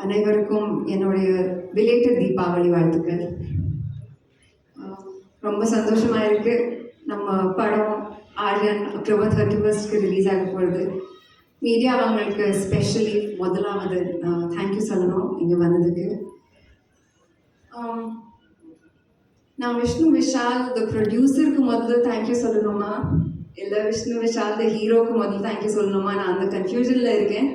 அனைவருக்கும் என்னுடைய belated தீபாவளி வாழ்த்துக்கள். ரொம்ப சந்தோஷமாக இருக்குது. நம்ம படம் ஆர்யன் அக்டோபர் 31st ரிலீஸ் ஆக போகிறது. மீடியா அவங்களுக்கு ஸ்பெஷலி முதலாவது தேங்க்யூ சொல்லணும் இங்கே வந்ததுக்கு. நான் விஷ்ணு விஷால் த ப்ரொடியூசருக்கு முதல்ல தேங்க்யூ சொல்லணுமா இல்லை விஷ்ணு விஷால் த ஹீரோக்கு முதல்ல தேங்க்யூ சொல்லணுமா? நான் அந்த கன்ஃபியூஷனில் இருக்கேன்.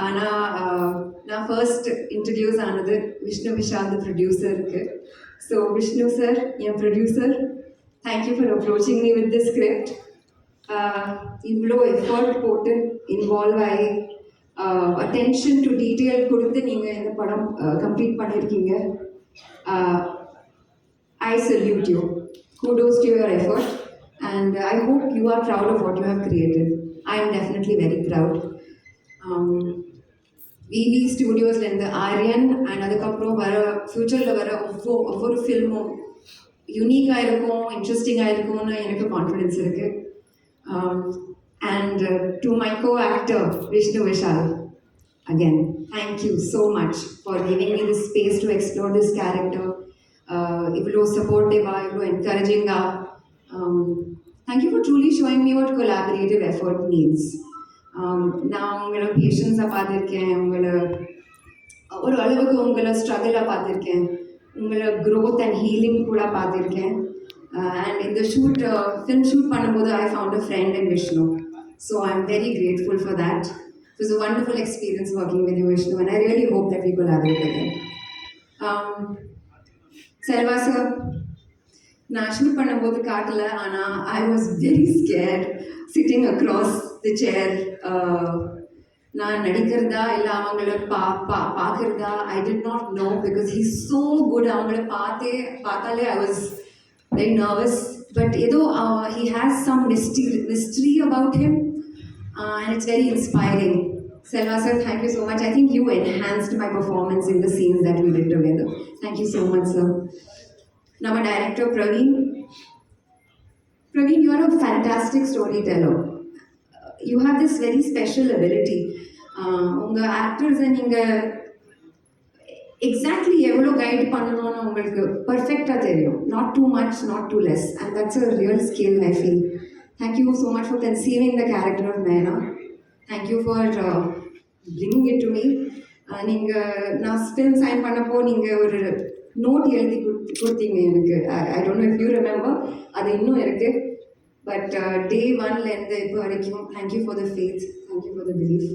ஆனால் நான் ஃபர்ஸ்ட் இன்ட்ரடியூஸ் ஆனது விஷ்ணு விஷால் த ப்ரொடியூசருக்கு. So Vishnu sir, N producer, thank you for approaching me with this script. இவ்வளோ எஃபர்ட் போட்டு இன்வால்வ் ஆகி அட்டென்ஷன் டு டீட்டெயில் கொடுத்து நீங்கள் இந்த படம் கம்ப்ளீட் பண்ணியிருக்கீங்க. I salute you. Kudos to your effort, and I hope you are proud of what you have created. I am definitely very proud. VV Studios இந்த Aryan and அதுக்கப்புறம் வர ஃப்யூச்சரில் வர ஒவ்வொரு ஃபில்மும் யூனிக்காக இருக்கும், இன்ட்ரெஸ்டிங்காக இருக்கும்னு எனக்கு கான்ஃபிடென்ஸ் இருக்குது. And to my co-actor Vishnu Vishal, again, thank you so much for giving me this space to explore this character. இவ்வளோ சப்போர்ட்டிவாக, இவ்வளோ என்கரேஜிங்காக. Thank you for truly showing me what collaborative effort means. நான் உங்களை பேஷன்ஸாக பார்த்துருக்கேன், உங்களை ஒரு அளவுக்கு உங்களை ஸ்ட்ரகிளாக பார்த்துருக்கேன், உங்களை க்ரோத் அண்ட் ஹீலிங் கூட பார்த்துருக்கேன். அண்ட் இந்த ஃபிலிம் ஷூட் பண்ணும்போது I found a friend in Vishnu. So I am very grateful for that. It was a wonderful experience working with you Vishnu, and I really hope that we collaborate again. Selva sir, நான் shoot பண்ணும்போது காட்டலை, ஆனால் I was very scared sitting across the chair. நான் நடிக்கிறதா இல்லை அவங்கள பார்க்குறதா I did not know, because he so good. அவங்கள பார்த்தாலே I was very nervous. But ஏதோ he has some mystery about him and it's very inspiring. Selva sir, thank you so much. I think you enhanced my performance in the scenes that we did together. Thank you so much, sir. Now, my director, Praveen. Praveen, you are a fantastic storyteller. You have this very special ability. Unga actors and inga exactly evlo guide pannanonu ungalku perfecta theriyum. Not too much, not too less. And that's a real skill, I feel. Thank you so much for conceiving the character of Naina. Thank you for bringing it to me. நான் film sign பண்ணப்போ நீங்கள் ஒரு note எழுதி கொடுத்தீங்க எனக்கு. I don't know if you remember. அது இன்னும் இருக்குது. பட் டே 1லேருந்து இப்போ வரைக்கும் thank you for the faith, thank you for the belief.